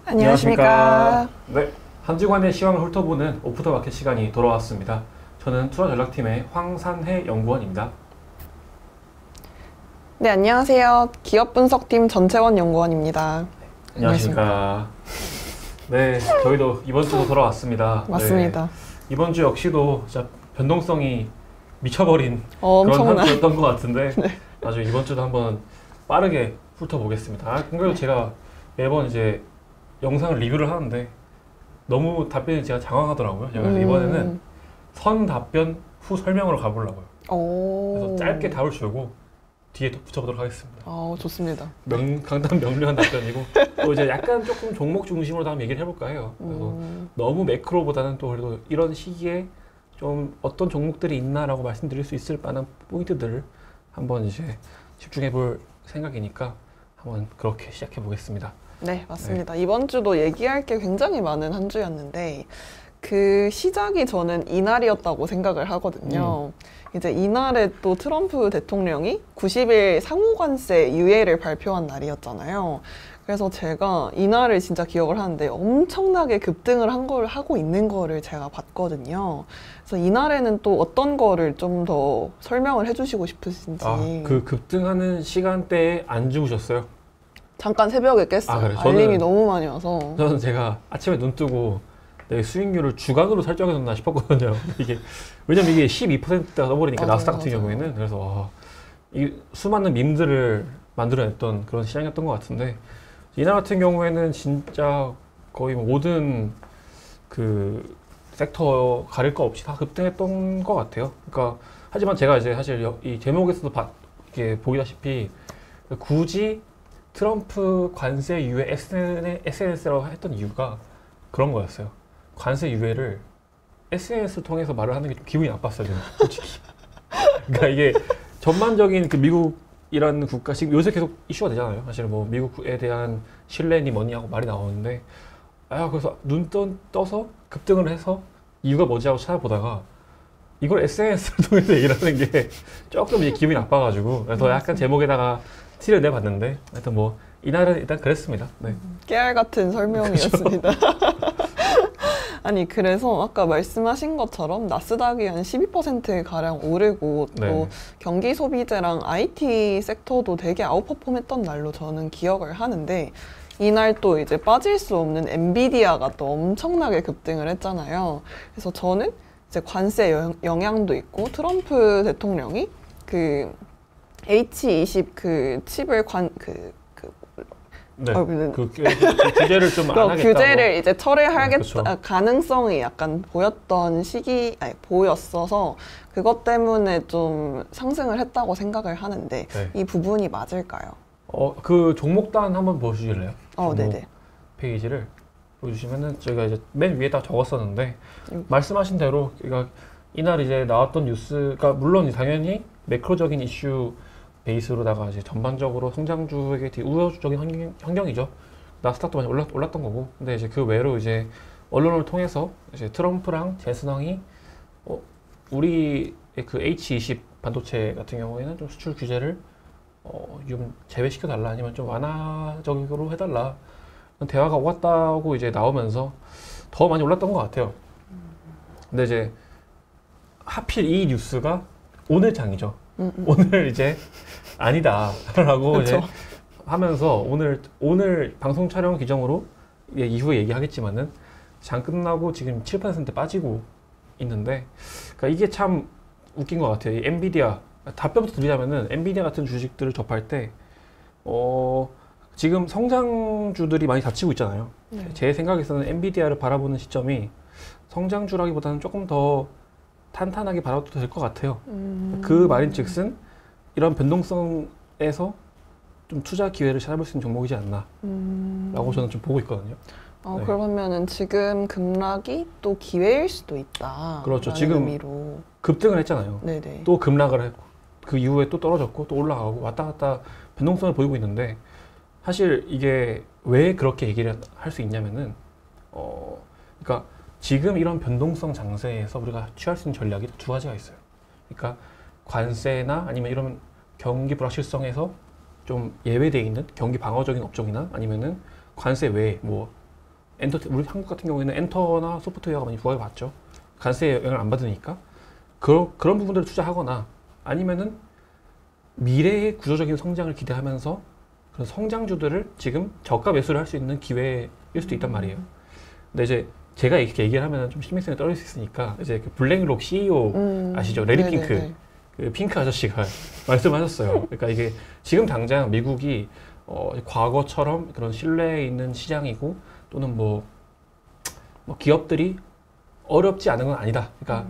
안녕하십니까. 네, 한 주간의 시황을 훑어보는 오프 더 마켓 시간이 돌아왔습니다. 저는 투자 전략팀의 황산해 연구원입니다. 네, 안녕하세요. 기업 분석팀 전채원 연구원입니다. 안녕하십니까. 네, 저희도 이번 주도 돌아왔습니다. 맞습니다. 네, 이번 주 역시도 진짜 변동성이 미쳐버린 그런 엄청난. 한 주였던 것 같은데 네. 아주 이번 주도 한번 빠르게 훑어보겠습니다. 그래도 제가 매번 이제 영상을 리뷰를 하는데 너무 답변이 제가 장황하더라고요. 그래서 이번에는 선 답변 후 설명으로 가보려고요. 그래서 짧게 답을 주고 뒤에 또 붙여보도록 하겠습니다. 좋습니다. 강단 명료한 답변이고 또 이제 약간 조금 종목 중심으로 다음 얘기를 해볼까 해요. 그래서 너무 매크로보다는 또 그래도 이런 시기에 좀 어떤 종목들이 있나라고 말씀드릴 수 있을 만한 포인트들을 한번 이제 집중해 볼 생각이니까 한번 그렇게 시작해 보겠습니다. 네, 맞습니다. 네. 이번 주도 얘기할 게 굉장히 많은 한 주였는데 그 시작이 저는 이날이었다고 생각을 하거든요. 이제 이날에 또 트럼프 대통령이 90일 상호관세 유예를 발표한 날이었잖아요. 그래서 제가 이날을 진짜 기억을 하는데 엄청나게 급등을 한 걸 하고 있는 거를 제가 봤거든요. 그래서 이날에는 또 어떤 거를 좀 더 설명을 해주시고 싶으신지. 그 급등하는 시간대에 안 주무셨어요? 잠깐 새벽에 깼어요. 그래. 알림이 너무 많이 와서. 저는 제가 아침에 눈 뜨고 내 수익률을 주간으로 설정해뒀나 싶었거든요. 왜냐면 이게 12%가 떠버리니까 나스닥 같은 경우에는. 그래서 이 수많은 밈들을 만들어냈던 그런 시장이었던 것 같은데 이날 같은 경우에는 진짜 거의 모든 그 섹터 가릴 거 없이 다 급등했던 것 같아요. 그러니까 하지만 제가 이제 사실 이 제목에서도 이렇게 보이다시피 굳이 트럼프 관세 유예 SNS라고 했던 이유가 그런 거였어요. 관세 유예를 SNS를 통해서 말을 하는 게 좀 기분이 나빴어요, 저는 솔직히. 그러니까 이게 전반적인 그 미국이라는 국가, 지금 요새 계속 이슈가 되잖아요. 사실 뭐 미국에 대한 신뢰니 뭐니 하고 말이 나오는데, 그래서 눈 떠서 급등을 해서 이유가 뭐지 하고 찾아보다가 이걸 SNS를 통해서 얘기를 하는 게 조금 이제 기분이 나빠가지고 그래서 약간 제목에다가 티를 내봤는데 하여튼 뭐 이날은 일단 그랬습니다. 네. 깨알 같은 설명이었습니다. 아니 그래서 아까 말씀하신 것처럼 나스닥이 한 12%가량 오르고 또 네. 경기 소비재랑 IT 섹터도 되게 아웃퍼폼했던 날로 저는 기억을 하는데 이날 또 이제 빠질 수 없는 엔비디아가 또 엄청나게 급등을 했잖아요. 그래서 저는 이제 관세 영향도 있고 트럼프 대통령이 그 H20 그 칩을 네. 그 규제를 좀 안 하겠다고. 규제를 이제 철회하겠다 그렇죠. 가능성이 약간 보였던 보였어서 그것 때문에 좀 상승을 했다고 생각을 하는데 네. 이 부분이 맞을까요? 그 종목단 한번 보여주실래요? 네네. 페이지를 보여주시면은 저희가 이제 맨 위에다 적었었는데 말씀하신 대로 그러니까 이날 이제 나왔던 뉴스가 물론 당연히 매크로적인 이슈 베이스로다가 이제 전반적으로 성장주에게 되게 우호적인 환경이죠. 나스닥도 많이 올랐던 거고. 근데 이제 그 외로 이제 언론을 통해서 이제 트럼프랑 제스당이 우리 그 H20 반도체 같은 경우에는 좀 수출 규제를 좀 제외시켜 달라 아니면 좀 완화적으로 해달라 대화가 오갔다고 이제 나오면서 더 많이 올랐던 것 같아요. 근데 이제 하필 이 뉴스가 오늘 장이죠. 오늘 이제 아니다라고 이제 하면서 오늘 방송 촬영 기점으로 이후에 얘기하겠지만은 장 끝나고 지금 7% 빠지고 있는데 그러니까 이게 참 웃긴 것 같아요. 이 엔비디아 답변부터 드리자면은 엔비디아 같은 주식들을 접할 때 지금 성장주들이 많이 닫히고 있잖아요. 제 생각에서는 엔비디아를 바라보는 시점이 성장주라기보다는 조금 더 탄탄하게 바라봐도 될 것 같아요. 그 말인즉슨 이런 변동성에서 좀 투자 기회를 찾아볼 수 있는 종목이지 않나 라고 저는 좀 보고 있거든요. 네. 그러면은 지금 급락이 또 기회일 수도 있다. 그렇죠. 지금 의미로. 급등을 했잖아요. 네네. 또 급락을 했고 그 이후에 또 떨어졌고 또 올라가고 왔다 갔다 변동성을 보이고 있는데 사실 이게 왜 그렇게 얘기를 할 수 있냐면은 그러니까 지금 이런 변동성 장세에서 우리가 취할 수 있는 전략이 두 가지가 있어요. 그러니까 관세나 아니면 이런 경기 불확실성에서 좀 예외되어 있는 경기 방어적인 업종이나 아니면은 관세 외에 뭐 우리 한국 같은 경우에는 엔터나 소프트웨어가 많이 부각을 받죠. 관세에 영향을 안 받으니까 그런 부분들을 투자하거나 아니면은 미래의 구조적인 성장을 기대하면서 그런 성장주들을 지금 저가 매수를 할 수 있는 기회일 수도 있단 말이에요. 근데 이제 제가 이렇게 얘기를 하면 좀 신빙성이 떨어질 수 있으니까 이제 그 블랙록 CEO 아시죠? 레리 핑크 그 핑크 아저씨가 말씀하셨어요. 그러니까 이게 지금 당장 미국이 과거처럼 그런 신뢰 있는 시장이고 또는 뭐 기업들이 어렵지 않은 건 아니다. 그러니까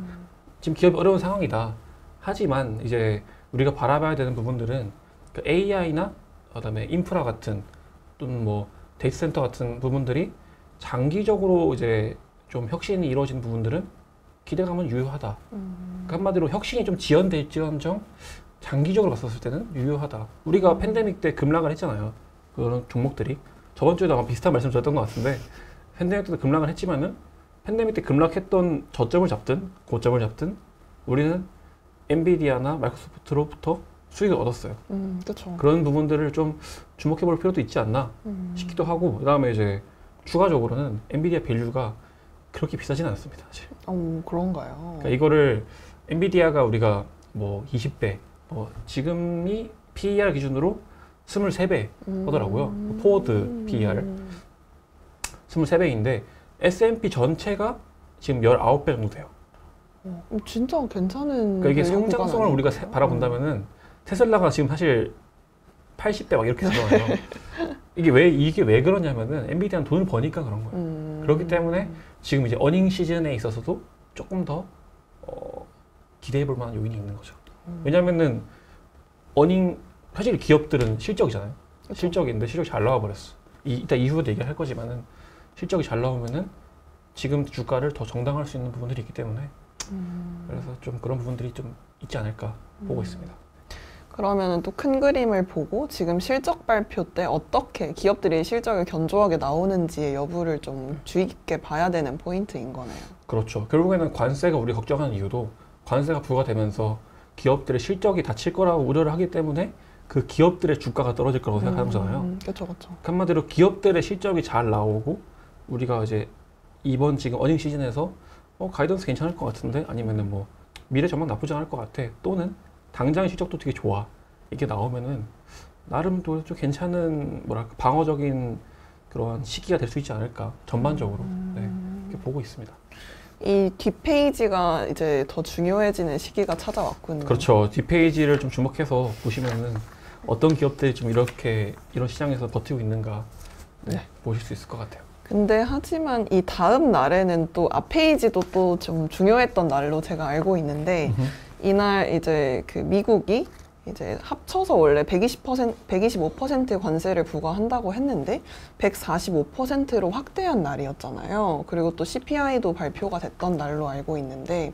지금 기업이 어려운 상황이다. 하지만 이제 우리가 바라봐야 되는 부분들은 그 AI나 그다음에 인프라 같은 또는 뭐 데이터 센터 같은 부분들이 장기적으로 이제 좀 혁신이 이루어진 부분들은 기대감은 유효하다. 그러니까 한마디로 혁신이 좀 지연될지언정 장기적으로 봤었을 때는 유효하다. 우리가 팬데믹 때 급락을 했잖아요. 그런 종목들이 저번 주에도 아마 비슷한 말씀 드렸던 것 같은데 팬데믹 때도 급락을 했지만은 팬데믹 때 급락했던 저점을 잡든 고점을 잡든 우리는 엔비디아나 마이크로소프트로부터 수익을 얻었어요. 그렇죠. 그런 부분들을 좀 주목해 볼 필요도 있지 않나 싶기도 하고 그다음에 이제 추가적으로는 엔비디아 밸류가 그렇게 비싸진 않습니다. 사실. 그런가요? 그러니까 이거를 엔비디아가 우리가 뭐 20배, 지금이 PER 기준으로 23배 하더라고요. 포워드 PER 23배인데 S&P 전체가 지금 19배 정도 돼요. 진짜 괜찮은. 그러니까 이게 성장성을 우리가 바라본다면은 테슬라가 지금 사실 80배 막 이렇게 되잖아요. 이게 왜 그러냐면은 엔비디아는 돈을 버니까 그런 거예요. 그렇기 때문에 지금 이제 어닝 시즌에 있어서도 조금 더 기대해 볼 만한 요인이 있는 거죠. 왜냐면은 사실 기업들은 실적이잖아요. 그쵸? 실적인데 실적이 잘 나와 버렸어. 이따 이후에도 얘기할 거지만은 실적이 잘 나오면은 지금 주가를 더 정당화할 수 있는 부분들이 있기 때문에 그래서 좀 그런 부분들이 좀 있지 않을까 보고 있습니다. 그러면은 또 큰 그림을 보고 지금 실적 발표 때 어떻게 기업들이 실적을 견조하게 나오는지의 여부를 좀 주의 깊게 봐야 되는 포인트인 거네요. 그렇죠. 결국에는 관세가 우리 걱정하는 이유도 관세가 부과되면서 기업들의 실적이 닫힐 거라고 우려를 하기 때문에 그 기업들의 주가가 떨어질 거라고 생각하는 거잖아요. 그렇죠, 그렇죠. 한마디로 기업들의 실적이 잘 나오고 우리가 이제 이번 지금 어닝 시즌에서 가이던스 괜찮을 것 같은데 아니면은 뭐 미래 전망 나쁘지 않을 것 같아 또는 당장의 실적도 되게 좋아 이게 나오면은 나름 또 좀 괜찮은 뭐랄까 방어적인 그런 시기가 될 수 있지 않을까 전반적으로 네, 이렇게 보고 있습니다. 이 뒷페이지가 이제 더 중요해지는 시기가 찾아왔군요. 그렇죠. 뒷페이지를 좀 주목해서 보시면은 어떤 기업들이 좀 이런 시장에서 버티고 있는가 보실 수 있을 것 같아요. 근데 하지만 이 다음 날에는 또 앞페이지도 또 좀 중요했던 날로 제가 알고 있는데 이날 이제 그 미국이 이제 합쳐서 원래 125% 관세를 부과한다고 했는데 145%로 확대한 날이었잖아요. 그리고 또 CPI도 발표가 됐던 날로 알고 있는데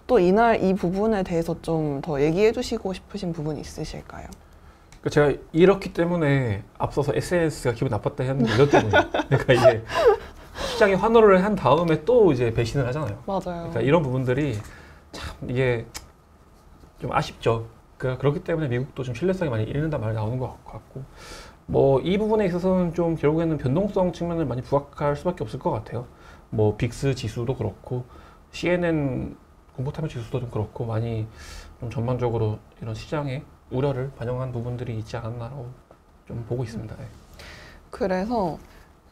또 이날 이 부분에 대해서 좀 더 얘기해 주시고 싶으신 부분이 있으실까요? 제가 이렇기 때문에 앞서서 SNS가 기분 나빴다 했는데 이것 때문에 그러니까 이게 시장에 환호를 한 다음에 또 이제 배신을 하잖아요. 맞아요. 그러니까 이런 부분들이 참 이게 좀 아쉽죠. 그렇기 때문에 미국도 좀 신뢰성이 많이 잃는다 말이 나오는 것 같고 뭐 이 부분에 있어서는 좀 결국에는 변동성 측면을 많이 부각할 수밖에 없을 것 같아요. 뭐 빅스 지수도 그렇고 CNN 공포탐욕 지수도 좀 그렇고 많이 좀 전반적으로 이런 시장의 우려를 반영한 부분들이 있지 않았나라고 좀 보고 있습니다. 네. 그래서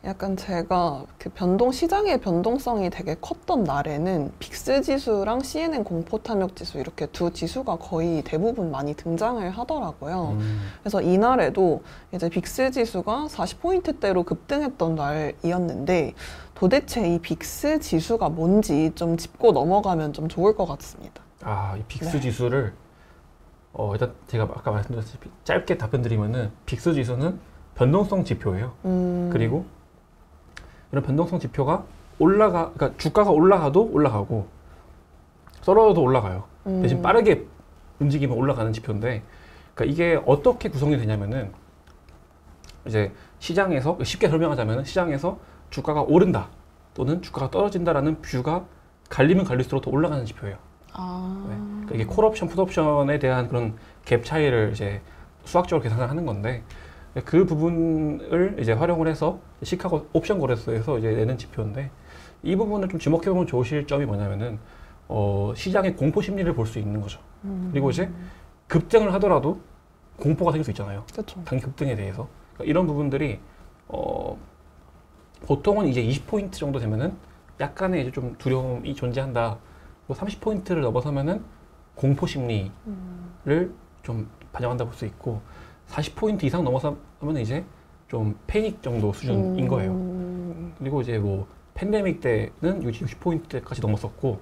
약간 제가 그 시장의 변동성이 되게 컸던 날에는 빅스 지수랑 CNN 공포탐욕 지수 이렇게 두 지수가 거의 대부분 많이 등장을 하더라고요. 그래서 이날에도 이제 빅스 지수가 40포인트대로 급등했던 날이었는데 도대체 이 빅스 지수가 뭔지 좀 짚고 넘어가면 좀 좋을 것 같습니다. 이 빅스 지수를 일단 제가 아까 말씀드렸다시피 짧게 답변드리면은 빅스 지수는 변동성 지표예요. 그리고 이런 변동성 지표가 그러니까 주가가 올라가도 올라가고 떨어져도 올라가요. 대신 빠르게 움직이면 올라가는 지표인데, 그러니까 이게 어떻게 구성이 되냐면은 이제 시장에서 쉽게 설명하자면은 시장에서 주가가 오른다 또는 주가가 떨어진다라는 뷰가 갈리면 갈릴수록 더 올라가는 지표예요. 네. 그러니까 이게 콜옵션, 풋옵션에 대한 그런 갭 차이를 이제 수학적으로 계산을 하는 건데, 그 부분을 이제 활용을 해서 시카고 옵션 거래소에서 이제 내는 지표인데 이 부분을 좀 주목해보면 좋으실 점이 뭐냐면은 시장의 공포 심리를 볼 수 있는 거죠. 그리고 이제 급등을 하더라도 공포가 생길 수 있잖아요. 그렇죠. 단기 급등에 대해서. 그러니까 이런 부분들이 보통은 이제 20포인트 정도 되면은 약간의 이제 좀 두려움이 존재한다. 30포인트를 넘어서면은 공포 심리를 좀 반영한다 볼 수 있고 40포인트 이상 넘어서면 이제 좀 패닉 정도 수준인 거예요. 그리고 이제 뭐 팬데믹 때는 60포인트까지 넘었었고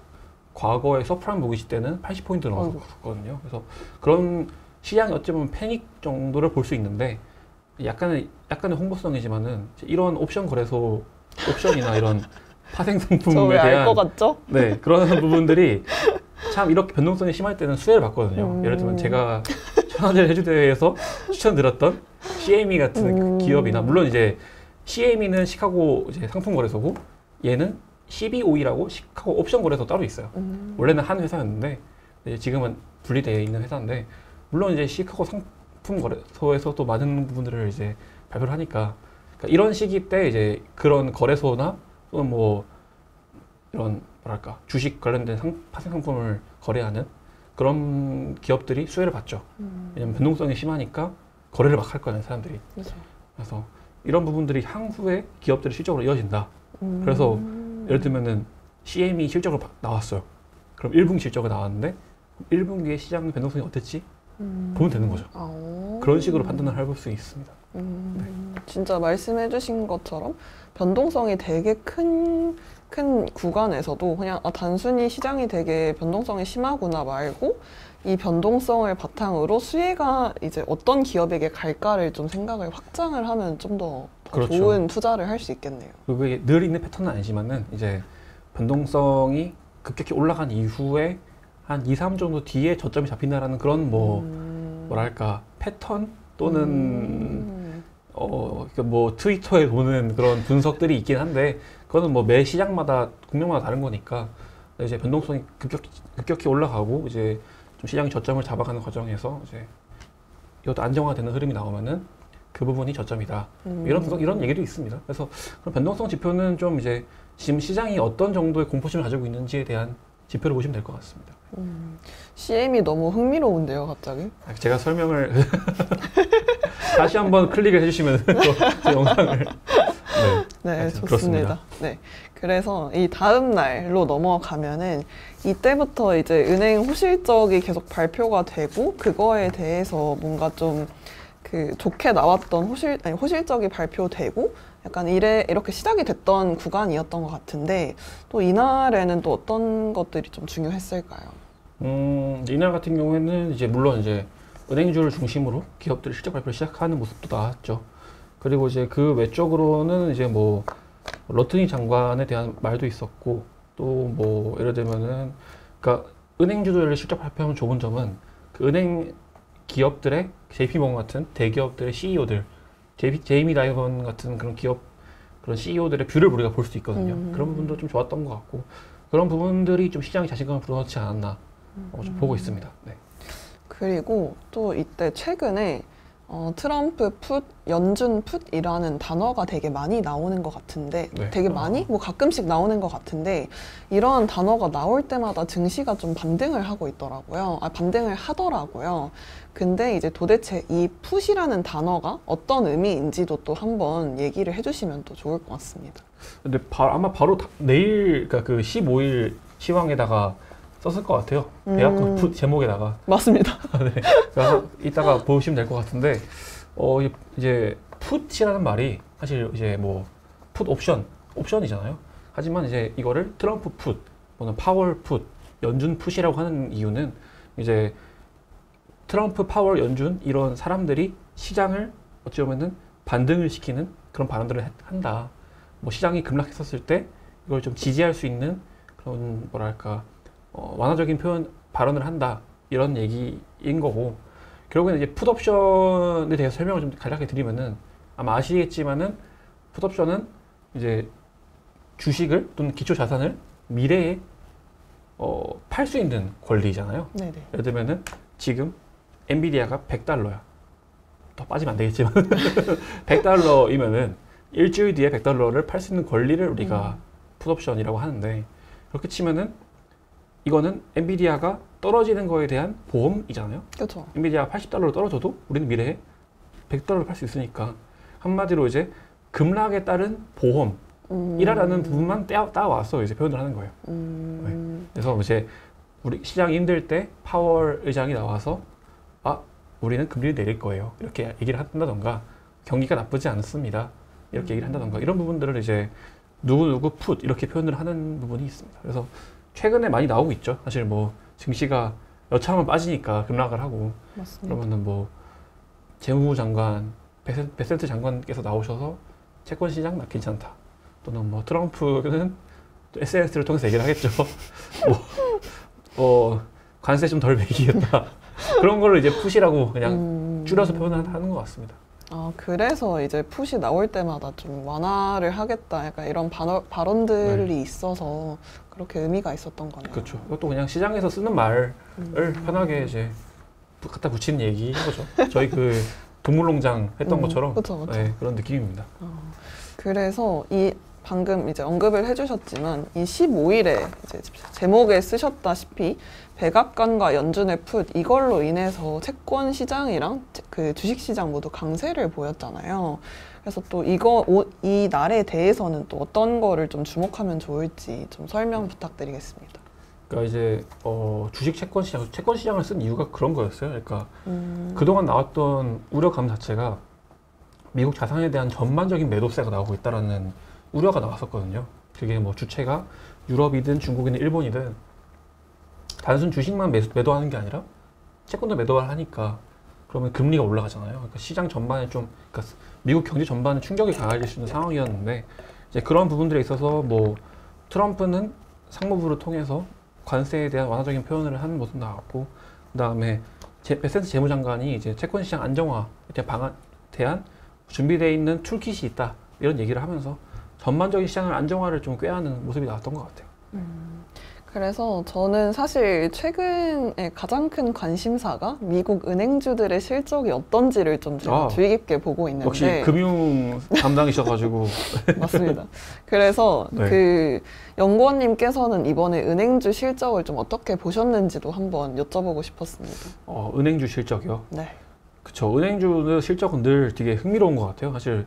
과거에 서프라임 모기지 때는 80포인트 넘었었거든요. 그래서 그런 시장이 어찌 보면 패닉 정도를 볼 수 있는데 약간의 홍보성이지만은 이런 옵션 거래소 옵션이나 이런 파생 상품에 대한 알 것 같죠? 네 그런 부분들이 참 이렇게 변동성이 심할 때는 수혜를 받거든요. 예를 들면 제가 천하제 해주대회에서 추천드렸던 CME 같은 기업이나 물론 이제 CME는 시카고 이제 상품 거래소고 얘는 CBOE라고 시카고 옵션 거래소 따로 있어요. 원래는 한 회사였는데 이제 지금은 분리되어 있는 회사인데 물론 이제 시카고 상품 거래소에서 또 많은 부분들을 이제 발표를 하니까 그러니까 이런 시기 때 이제 그런 거래소나 또는 뭐 이런 뭐랄까 주식 관련된 파생 상품을 거래하는 그런 기업들이 수혜를 받죠. 왜냐면 변동성이 심하니까 거래를 막 할 거예요, 사람들이. 그렇죠. 그래서 이런 부분들이 향후에 기업들의 실적으로 이어진다. 그래서 예를 들면은 CME 실적으로 나왔어요. 그럼 1분기 실적이 나왔는데 1분기에 시장 변동성이 어땠지? 보면 되는 거죠. 그런 식으로 판단을 해볼 수 있습니다. 진짜 말씀해주신 것처럼 변동성이 되게 큰 구간에서도 그냥 단순히 시장이 되게 변동성이 심하구나 말고 이 변동성을 바탕으로 수혜가 이제 어떤 기업에게 갈까를 좀 생각을 확장을 하면 좀 더 그렇죠. 좋은 투자를 할 수 있겠네요. 그게 늘 있는 패턴은 아니지만은 이제 변동성이 급격히 올라간 이후에 한 2, 3 정도 뒤에 저점이 잡힌다라는 그런 뭐랄까 패턴 또는 그러니까 뭐 트위터에 도는 그런 분석들이 있긴 한데 그거는 뭐 매 시장마다 국명마다 다른 거니까 이제 변동성이 급격히 올라가고 이제 좀 시장이 저점을 잡아가는 과정에서 이제 이것도 안정화되는 흐름이 나오면은 그 부분이 저점이다. 이런 얘기도 있습니다. 그래서 그런 변동성 지표는 좀 이제 지금 시장이 어떤 정도의 공포심을 가지고 있는지에 대한 지표를 보시면 될 것 같습니다. CM이 너무 흥미로운데요, 갑자기? 제가 설명을 다시 한번 클릭을 해주시면 제 영상을 네, 좋습니다. 그렇습니다. 네, 그래서 이 다음 날로 넘어가면은 이때부터 이제 은행 호실적이 계속 발표가 되고 그거에 대해서 뭔가 좀 그 좋게 나왔던 호실적이 발표되고 약간 이렇게 시작이 됐던 구간이었던 것 같은데 또 이날에는 또 어떤 것들이 좀 중요했을까요? 이날 같은 경우에는 이제 물론 이제 은행주를 중심으로 기업들이 실적 발표를 시작하는 모습도 나왔죠. 그리고 이제 그 외적으로는 이제 뭐 러트니 장관에 대한 말도 있었고 또 뭐 예를 들면은 그러니까 은행주들을 실적 발표하면 좋은 점은 그 은행 기업들의 JP모건 같은 대기업들의 CEO들, 제이미 다이먼 같은 그런 기업 그런 CEO들의 뷰를 우리가 볼 수 있거든요. 그런 부분도 좀 좋았던 것 같고 그런 부분들이 좀 시장에 자신감을 불어넣지 않았나 좀 보고 있습니다. 네. 그리고 또 이때 최근에 트럼프 풋, 연준 풋이라는 단어가 되게 많이 나오는 것 같은데 네. 되게 많이? 뭐 가끔씩 나오는 것 같은데 이런 단어가 나올 때마다 증시가 좀 반등을 하고 있더라고요. 반등을 하더라고요. 근데 이제 도대체 이 풋이라는 단어가 어떤 의미인지도 또 한번 얘기를 해주시면 또 좋을 것 같습니다. 근데 아마 바로 내일 그러니까 그 15일 시황에다가 썼을 것 같아요. 대학교 풋 제목에다가. 맞습니다. 네. 그래서 이따가 보시면 될 것 같은데 이제 풋이라는 말이 사실 이제 뭐 풋 옵션이잖아요. 하지만 이제 이거를 트럼프 풋, 또는 파월 풋, 연준 풋이라고 하는 이유는 이제 트럼프, 파월, 연준 이런 사람들이 시장을 어찌 보면은 반등을 시키는 그런 발언들을 한다. 뭐 시장이 급락했었을 때 이걸 좀 지지할 수 있는 그런 뭐랄까 완화적인 발언을 한다 이런 얘기인 거고 결국에는 이제 풋옵션에 대해서 설명을 좀 간략하게 드리면은 아마 아시겠지만은 풋옵션은 이제 주식을 또는 기초 자산을 미래에 팔 수 있는 권리잖아요. 네네. 예를 들면은 지금 엔비디아가 $100야. 더 빠지면 안 되겠지만 100달러이면은 일주일 뒤에 100달러를 팔 수 있는 권리를 우리가 풋옵션이라고 하는데 그렇게 치면은 이거는 엔비디아가 떨어지는 거에 대한 보험이잖아요. 그렇죠. 엔비디아가 80달러로 떨어져도 우리는 미래에 100달러를 팔 수 있으니까 한마디로 이제 급락에 따른 보험이라는 부분만 따와서 이제 표현을 하는 거예요. 네. 그래서 이제 우리 시장이 힘들 때 파월 의장이 나와서 우리는 금리를 내릴 거예요. 이렇게 얘기를 한다던가 경기가 나쁘지 않습니다. 이렇게 얘기를 한다던가 이런 부분들을 이제 누구누구 풋 이렇게 표현을 하는 부분이 있습니다. 그래서 최근에 많이 나오고 있죠. 사실 뭐 증시가 여차하면 빠지니까 급락을 하고 맞습니다. 그러면은 뭐 재무부 장관, 베센트 장관께서 나오셔서 채권 시장 나 괜찮다. 또는 뭐 트럼프는 SNS를 통해서 얘기를 하겠죠. 관세 좀 덜 매기겠다. 그런 거를 이제 풋이라고 그냥 줄여서 표현하는 것 같습니다. 그래서 이제 풋이 나올 때마다 좀 완화를 하겠다. 약간 이런 발언들이 있어서 그렇게 의미가 있었던 거네요. 그렇죠. 이것도 그냥 시장에서 쓰는 말을 편하게 이제 갖다 붙이는 얘기인 거죠. 저희 그 동물농장 했던 것처럼 그쵸. 네, 그런 느낌입니다. 그래서 방금 이제 언급을 해주셨지만 이 15일에 이제 제목에 쓰셨다시피 백악관과 연준의 풋 이걸로 인해서 채권 시장이랑 그 주식 시장 모두 강세를 보였잖아요. 그래서 또 이 날에 대해서는 또 어떤 거를 좀 주목하면 좋을지 좀 설명 부탁드리겠습니다. 그러니까 이제 주식 채권 시장을 쓴 이유가 그런 거였어요. 그러니까 그동안 나왔던 우려감 자체가 미국 자산에 대한 전반적인 매도세가 나오고 있다라는 우려가 나왔었거든요. 그게 뭐 주체가 유럽이든 중국이든 일본이든 단순 주식만 매도하는 게 아니라 채권도 매도를 하니까 그러면 금리가 올라가잖아요. 그러니까 시장 전반에 그러니까 미국 경제 전반에 충격이 가해질 수 있는 상황이었는데 이제 그런 부분들에 있어서 뭐 트럼프는 상무부를 통해서 관세에 대한 완화적인 표현을 하는 모습 나왔고 그다음에 베센트 재무장관이 이제 채권 시장 안정화에 대한 준비되어 있는 툴킷이 있다 이런 얘기를 하면서 전반적인 시장을 안정화를 좀 꾀하는 모습이 나왔던 것 같아요. 그래서 저는 사실 최근에 가장 큰 관심사가 미국 은행주들의 실적이 어떤지를 좀 제가 주의 깊게 보고 있는데 역시 금융 담당이셔가지고 맞습니다. 그래서 그 연구원님께서는 이번에 은행주 실적을 좀 어떻게 보셨는지도 한번 여쭤보고 싶었습니다. 은행주 실적이요? 네. 그쵸. 은행주 실적은 늘 되게 흥미로운 것 같아요. 사실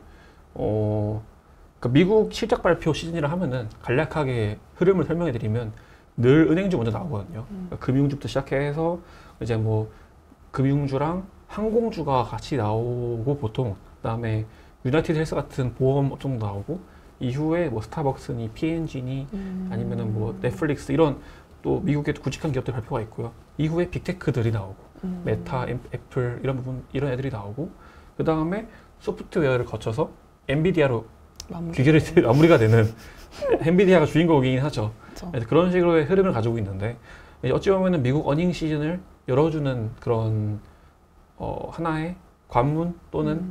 그러니까 미국 실적 발표 시즌이라 하면은 간략하게 흐름을 설명해 드리면 늘 은행주 먼저 나오거든요. 그러니까 금융주부터 시작해서 이제 뭐 금융주랑 항공주가 같이 나오고 보통 그다음에 유나이티드 헬스 같은 보험 업종도 나오고 이후에 뭐 스타벅스니 P&G니 아니면은 뭐 넷플릭스 이런 또 미국의 굵직한 기업들 발표가 있고요. 이후에 빅테크들이 나오고 메타, 애플 이런 애들이 나오고 그 다음에 소프트웨어를 거쳐서 엔비디아로 마무리가 되는 엔비디아가 주인공이긴 하죠. 그런 식으로의 흐름을 가지고 있는데 어찌 보면은 미국 어닝 시즌을 열어주는 그런 하나의 관문 또는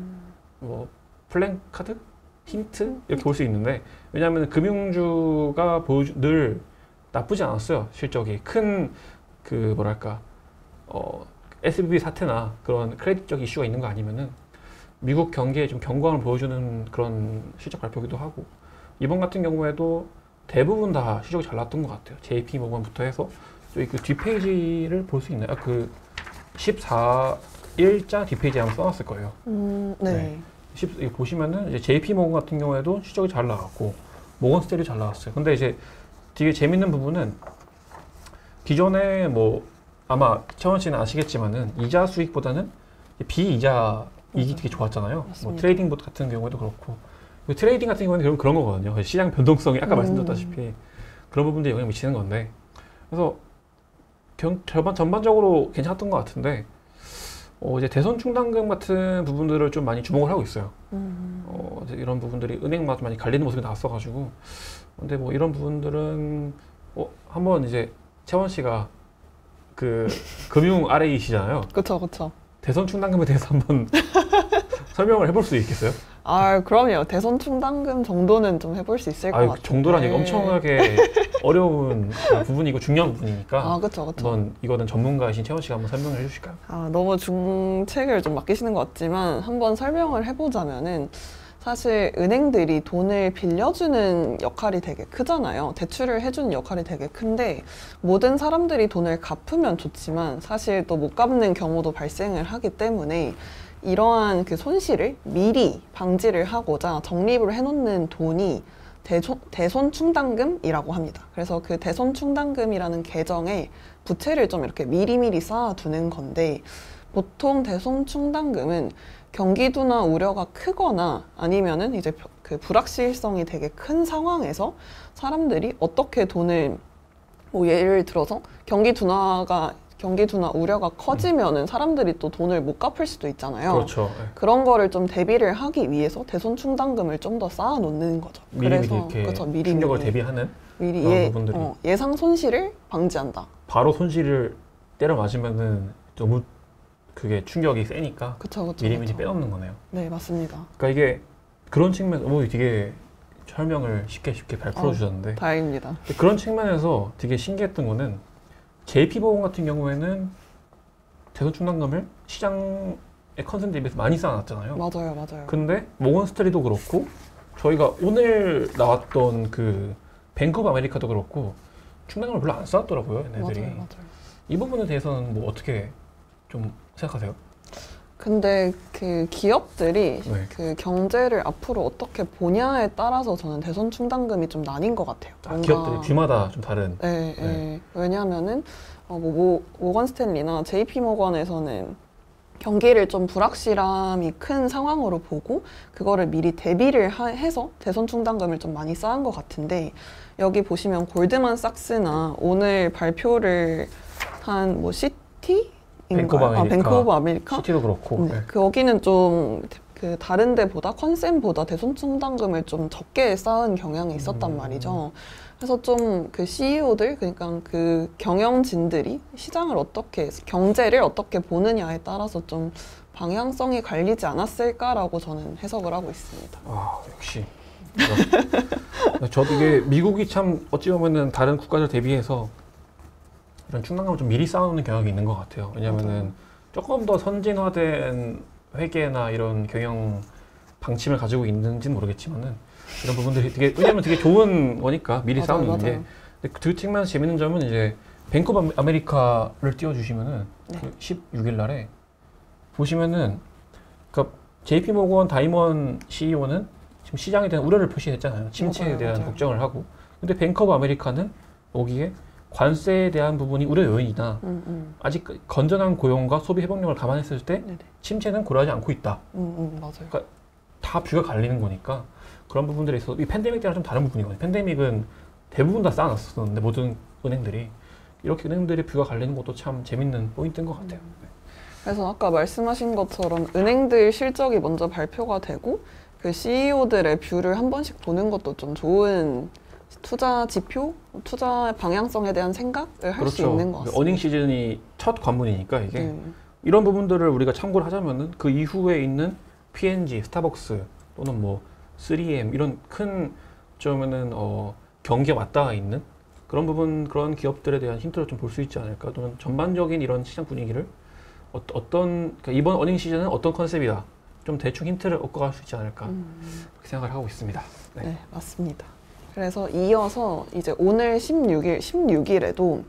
뭐 플랜카드? 힌트? 이렇게 볼 수 있는데 왜냐하면 금융주가 늘 나쁘지 않았어요. 실적이 큰 그 뭐랄까 SVB 사태나 그런 크레딧적 이슈가 있는 거 아니면은 미국 경기에 좀 경고함을 보여주는 그런 실적 발표기도 하고 이번 같은 경우에도 대부분 다 실적이 잘 나왔던 것 같아요. JP 모건부터 해서 저희 그 뒷페이지를 볼 수 있나요? 그 14일자 뒷페이지에 한번 써놨을 거예요. 네. 보시면은 이제 JP 모건 같은 경우에도 실적이 잘 나왔고 모건 스탠리 잘 나왔어요. 근데 이제 되게 재밌는 부분은 기존에 뭐 아마 채원 씨는 아시겠지만은 이자 수익보다는 비이자 이익이 되게 좋았잖아요. 뭐 트레이딩 봇 같은 경우에도 그렇고 트레이딩 같은 경우는 그런 거거든요. 시장 변동성이 아까 말씀드렸다시피 그런 부분들이 영향을 미치는 건데 그래서 전반적으로 괜찮았던 것 같은데 이제 대선 충당금 같은 부분들을 좀 많이 주목을 하고 있어요. 이제 이런 부분들이 은행마다 많이 갈리는 모습이 나왔어가지고 근데 뭐 이런 부분들은 한번 이제 채원 씨가 그 금융 RA이시잖아요. 그렇죠. 대선 충당금에 대해서 한번 설명을 해볼 수 있겠어요? 아, 그럼요. 대선 충당금 정도는 좀 해볼 수 있을 것 같아요. 그 정도라니 엄청나게 어려운 부분이고 중요한 부분이니까. 아, 그렇죠, 그렇죠. 한번 이거는 전문가이신 채원 씨가 한번 설명을 해주실까요? 아, 너무 중책을 좀 맡기시는 것 같지만 한번 설명을 해보자면은 사실 은행들이 돈을 빌려주는 역할이 되게 크잖아요. 대출을 해주는 역할이 되게 큰데 모든 사람들이 돈을 갚으면 좋지만 사실 또 못 갚는 경우도 발생을 하기 때문에 이러한 그 손실을 미리 방지를 하고자 적립을 해놓는 돈이 대손 충당금이라고 합니다. 그래서 그 대손 충당금이라는 계정에 부채를 좀 이렇게 미리미리 쌓아두는 건데 보통 대손 충당금은 경기 둔화 우려가 크거나 아니면은 이제 그 불확실성이 되게 큰 상황에서 사람들이 어떻게 돈을 뭐 예를 들어서 경기 둔화 우려가 커지면은 사람들이 또 돈을 못 갚을 수도 있잖아요. 그렇죠. 네. 그런 거를 좀 대비를 하기 위해서 대손 충당금을 좀 더 쌓아 놓는 거죠. 미리미리 이렇게 그렇죠. 충격을 대비하는 미리 그런 부분들이 예상 손실을 방지한다. 바로 손실을 때려 맞으면은 너무 그게 충격이 세니까 그쵸, 미리미리 빼놓는 거네요. 네, 맞습니다. 그러니까 이게 그런 측면, 되게 설명을 쉽게 발풀어 주셨는데 다행입니다. 그런 측면에서 되게 신기했던 거는 JP모건 같은 경우에는 대손 충당금을 시장의 컨센 대비해서 많이 쌓아놨잖아요. 맞아요, 맞아요. 근데 모건스트리도 그렇고 저희가 오늘 나왔던 그 뱅크 오브 아메리카도 그렇고 충당금을 별로 안 쌓았더라고요, 얘네들이. 맞아요, 맞아요. 이 부분에 대해서는 뭐 어떻게 좀 생각하세요? 근데 그 기업들이 네. 그 경제를 앞으로 어떻게 보냐에 따라서 저는 대손 충당금이 좀 나뉜 것 같아요. 기업들이 뷰마다 좀 다른. 네, 네. 네. 왜냐하면은 모건 스탠리나 JP 모건에서는 경기를 좀 불확실함이 큰 상황으로 보고 그거를 미리 대비를 해서 대손 충당금을 좀 많이 쌓은 것 같은데 여기 보시면 골드만삭스나 오늘 발표를 한 뭐 뱅크 오브 아메리카? 시티도 그렇고. 네. 거기는 좀 그 다른 데보다 컨센보다 대손 충당금을 좀 적게 쌓은 경향이 있었단 말이죠. 그래서 좀 그 CEO들 그러니까 그 경영진들이 시장을 경제를 어떻게 보느냐에 따라서 좀 방향성이 갈리지 않았을까라고 저는 해석을 하고 있습니다. 아, 역시. 저도 이게 미국이 참 어찌 보면은 다른 국가들 대비해서 이런 충당금을 좀 미리 쌓아놓는 경향이 있는 것 같아요. 왜냐면은 조금 더 선진화된 회계나 이런 경영 방침을 가지고 있는지는 모르겠지만은 이런 부분들이 왜냐면 되게 좋은 거니까 미리 쌓아놓는 게. 근데 그 측면에서 재밌는 점은 이제 뱅크 오브 아메리카를 띄워주시면은 네. 그 16일 날에 보시면은 그러니까 JP 모건 다이먼 CEO는 지금 시장에 대한 우려를 표시했잖아요. 침체에 대한 맞아요. 걱정을 하고. 근데 뱅크 오브 아메리카는 여기에 관세에 대한 부분이 우려 요인이다. 아직 건전한 고용과 소비 회복력을 감안했을 때 네네. 침체는 고려하지 않고 있다. 맞아요. 그러니까 다 뷰가 갈리는 거니까 그런 부분들에 있어서 이 팬데믹 때랑 좀 다른 부분이거든요. 팬데믹은 대부분 다 쌓아놨었는데 모든 은행들이 이렇게 은행들의 뷰가 갈리는 것도 참 재밌는 포인트인 것 같아요. 그래서 아까 말씀하신 것처럼 은행들 실적이 먼저 발표가 되고 그 CEO들의 뷰를 한 번씩 보는 것도 좀 좋은 투자 지표, 투자 방향성에 대한 생각을 할 수 있는 것 같습니다. 어닝 시즌이 첫 관문이니까 이게 이런 부분들을 우리가 참고를 하자면은 그 이후에 있는 P&G, 스타벅스 또는 뭐 3M 이런 큰 좀은 경기에 맞닿아 있는 그런 부분 그런 기업들에 대한 힌트를 좀 볼 수 있지 않을까 또는 전반적인 이런 시장 분위기를 그러니까 이번 어닝 시즌은 어떤 컨셉이다 좀 대충 힌트를 얻고 갈 수 있지 않을까 그렇게 생각을 하고 있습니다. 네. 네, 맞습니다. 그래서 이어서 이제 오늘 16일에도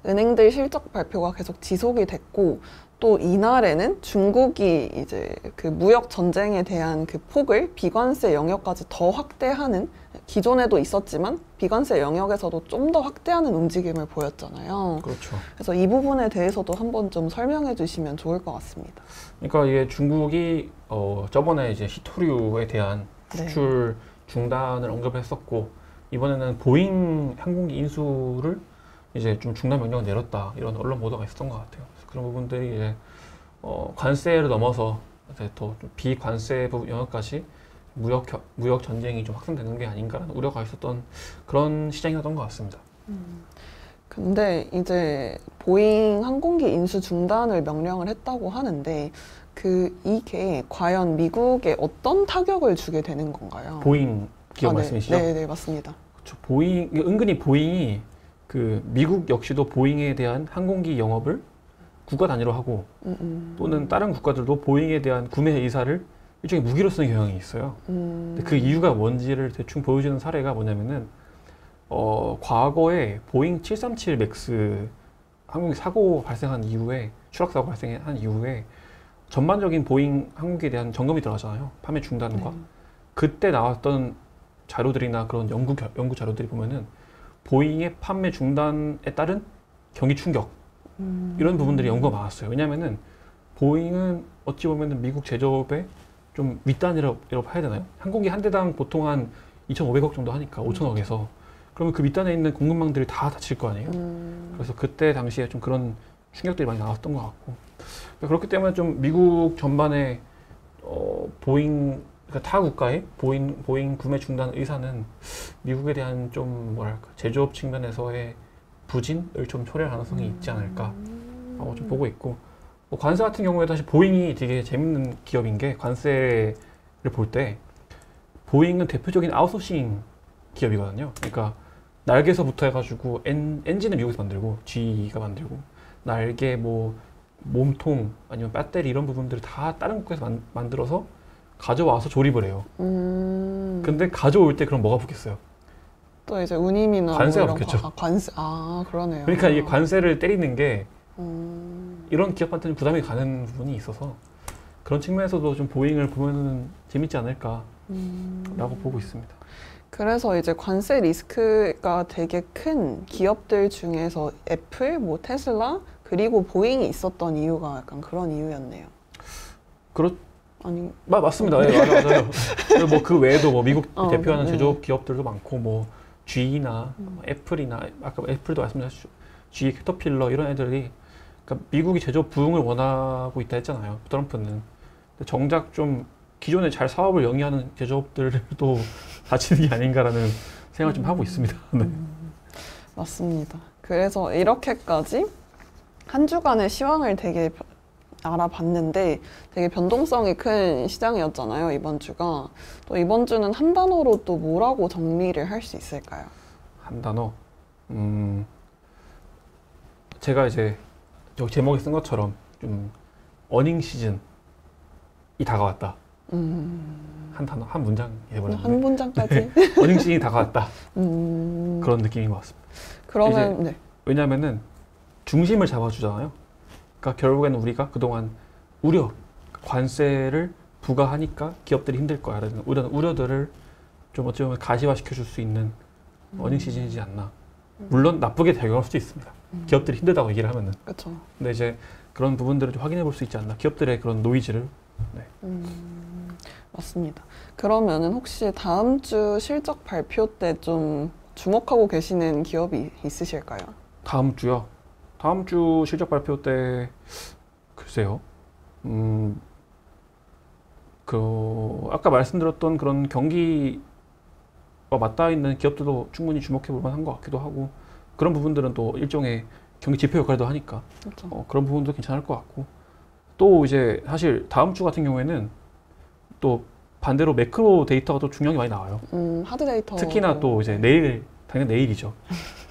은행들 실적 발표가 계속 지속이 됐고 또 이날에는 중국이 이제 그 무역 전쟁에 대한 그 폭을 비관세 영역까지 더 확대하는 기존에도 있었지만 비관세 영역에서도 좀 더 확대하는 움직임을 보였잖아요. 그렇죠. 그래서 이 부분에 대해서도 한번 좀 설명해 주시면 좋을 것 같습니다. 그러니까 이게 중국이 저번에 이제 히토류에 대한 수출 중단을 언급했었고 이번에는 보잉 항공기 인수를 이제 좀 중단 명령을 내렸다 이런 언론 보도가 있었던 것 같아요. 그래서 그런 부분들이 이제 관세를 넘어서 이제 더 비관세 부분 영역까지 무역 전쟁이 좀 확산되는 게 아닌가라는 우려가 있었던 그런 시장이었던 것 같습니다. 근데 이제 보잉 항공기 인수 중단을 명령을 했다고 하는데 이게 과연 미국에 어떤 타격을 주게 되는 건가요? 보잉 기업 네. 말씀이시죠? 네, 맞습니다. 그렇죠. 은근히 보잉이 그 미국 역시도 보잉에 대한 항공기 영업을 국가 단위로 하고 또는 다른 국가들도 보잉에 대한 구매 의사를 일종의 무기로 쓰는 경향이 있어요. 근데 그 이유가 뭔지를 대충 보여주는 사례가 뭐냐면은 과거에 보잉 737 맥스 항공기 사고 발생한 이후에 추락사고 발생한 이후에 전반적인 보잉 항공기에 대한 점검이 들어가잖아요. 판매 중단과 그때 나왔던 자료들이나 그런 연구 자료들이 보면은 보잉의 판매 중단에 따른 경기 충격 이런 부분들이 연구가 많았어요. 왜냐하면은 보잉은 어찌 보면은 미국 제조업의 좀 윗단이라고 해야 되나요? 항공기 한 대당 보통 한 2,500억 정도 하니까 5천억에서 그러면 그 밑단에 있는 공급망들이 다 닫힐 거 아니에요. 그래서 그때 당시에 좀 그런 충격들이 많이 나왔던 것 같고 그렇기 때문에 좀 미국 전반에 보잉 그러니까 타 국가의 보잉 구매 중단 의사는 미국에 대한 좀 뭐랄까 제조업 측면에서의 부진을 좀 초래할 가능성이 있지 않을까 하고 좀 보고 있고 관세 같은 경우에도 사실 보잉이 되게 재밌는 기업인 게 관세를 볼 때 보잉은 대표적인 아웃소싱 기업이거든요. 그러니까 날개서부터 해가지고 엔진은 미국에서 만들고 GE가 만들고 날개 뭐 몸통 아니면 배터리 이런 부분들을 다 다른 국가에서 만들어서 가져와서 조립을 해요. 근데 가져올 때 그럼 뭐가 붙겠어요? 또 이제 운임이나 관세가 뭐 붙겠죠. 관세. 그러네요. 그러니까 이게 관세를 때리는 게 이런 기업한테는 부담이 가는 부분이 있어서 그런 측면에서도 좀 보잉을 보면은 재밌지 않을까라고 보고 있습니다. 그래서 이제 관세 리스크가 되게 큰 기업들 중에서 애플, 뭐 테슬라 그리고 보잉이 있었던 이유가 약간 그런 이유였네요. 아니 맞습니다. 네, 맞아요. 뭐 그 외에도 뭐 미국 대표하는 제조업 기업들도 많고 뭐 GE나 애플이나 아까 애플도 말씀하셨죠. GE, 캐터필러 이런 애들이 그러니까 미국이 제조업 부흥을 원하고 있다 했잖아요. 트럼프는. 근데 정작 좀 기존에 잘 사업을 영위하는 제조업들도 다치는 게 아닌가라는 생각을 좀 하고 있습니다. 네. 맞습니다. 그래서 이렇게까지 한 주간의 시황을 되게 알아봤는데 되게 변동성이 큰 시장이었잖아요, 이번 주가. 또 이번 주는 한 단어로 또 뭐라고 정리를 할 수 있을까요? 한 단어? 제가 이제 여기 제목에 쓴 것처럼 좀 어닝 시즌이 다가왔다. 한 단어, 한 문장 해버렸네. 한 문장까지? 어닝 시즌이 다가왔다. 그런 느낌인 것 같습니다. 그러면 네. 왜냐하면은 중심을 잡아주잖아요. 그러니까 결국에는 우리가 그동안 관세를 부과하니까 기업들이 힘들 거야라는 우려들을 좀 어찌 보면 가시화시켜 줄 수 있는 어닝 시즌이지 않나. 물론 나쁘게 작용할 수도 있습니다. 기업들이 힘들다고 얘기를 하면은. 그렇죠. 근데 이제 그런 부분들을 좀 확인해 볼 수 있지 않나. 기업들의 그런 노이즈를. 네. 맞습니다. 그러면은 혹시 다음 주 실적 발표 때 좀 주목하고 계시는 기업이 있으실까요? 다음 주요? 다음 주 실적 발표 때 글쎄요. 아까 말씀드렸던 그런 경기와 맞닿아 있는 기업들도 충분히 주목해 볼 만한 것 같기도 하고 그런 부분들은 또 일종의 경기 지표 역할도 하니까 그렇죠. 그런 부분도 괜찮을 것 같고 또 이제 사실 다음 주 같은 경우에는 또 반대로 매크로 데이터가 또 중요한 게 많이 나와요. 하드 데이터. 특히나 또 이제 당연히 내일이죠.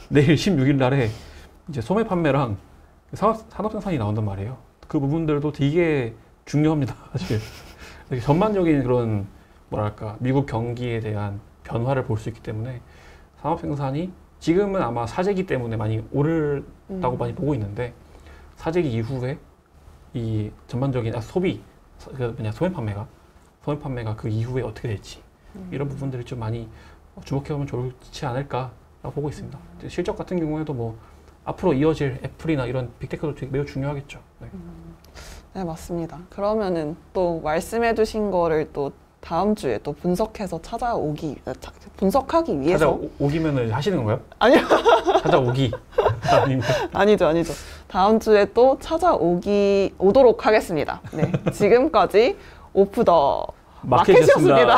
내일 16일 날에 이제 소매 판매랑 산업 생산이 나온단 말이에요. 그 부분들도 되게 중요합니다, 사실. 전반적인 그런 뭐랄까 미국 경기에 대한 변화를 볼 수 있기 때문에 산업 생산이 지금은 아마 사재기 때문에 많이 오른다고 많이 보고 있는데 사재기 이후에 이 전반적인 소매 판매가 그 이후에 어떻게 될지 이런 부분들을 좀 많이 주목해보면 좋지 않을까라고 보고 있습니다. 실적 같은 경우에도 뭐 앞으로 이어질 애플이나 이런 빅테크도 매우 중요하겠죠. 네. 네, 맞습니다. 그러면은 또 말씀해주신 거를 또 다음 주에 또 분석하기 위해서 찾아오기면은 하시는 건가요? 아니요. 찾아오기 아니죠. 다음 주에 또 찾아오도록 하겠습니다. 네, 지금까지 오프 더 마켓이었습니다.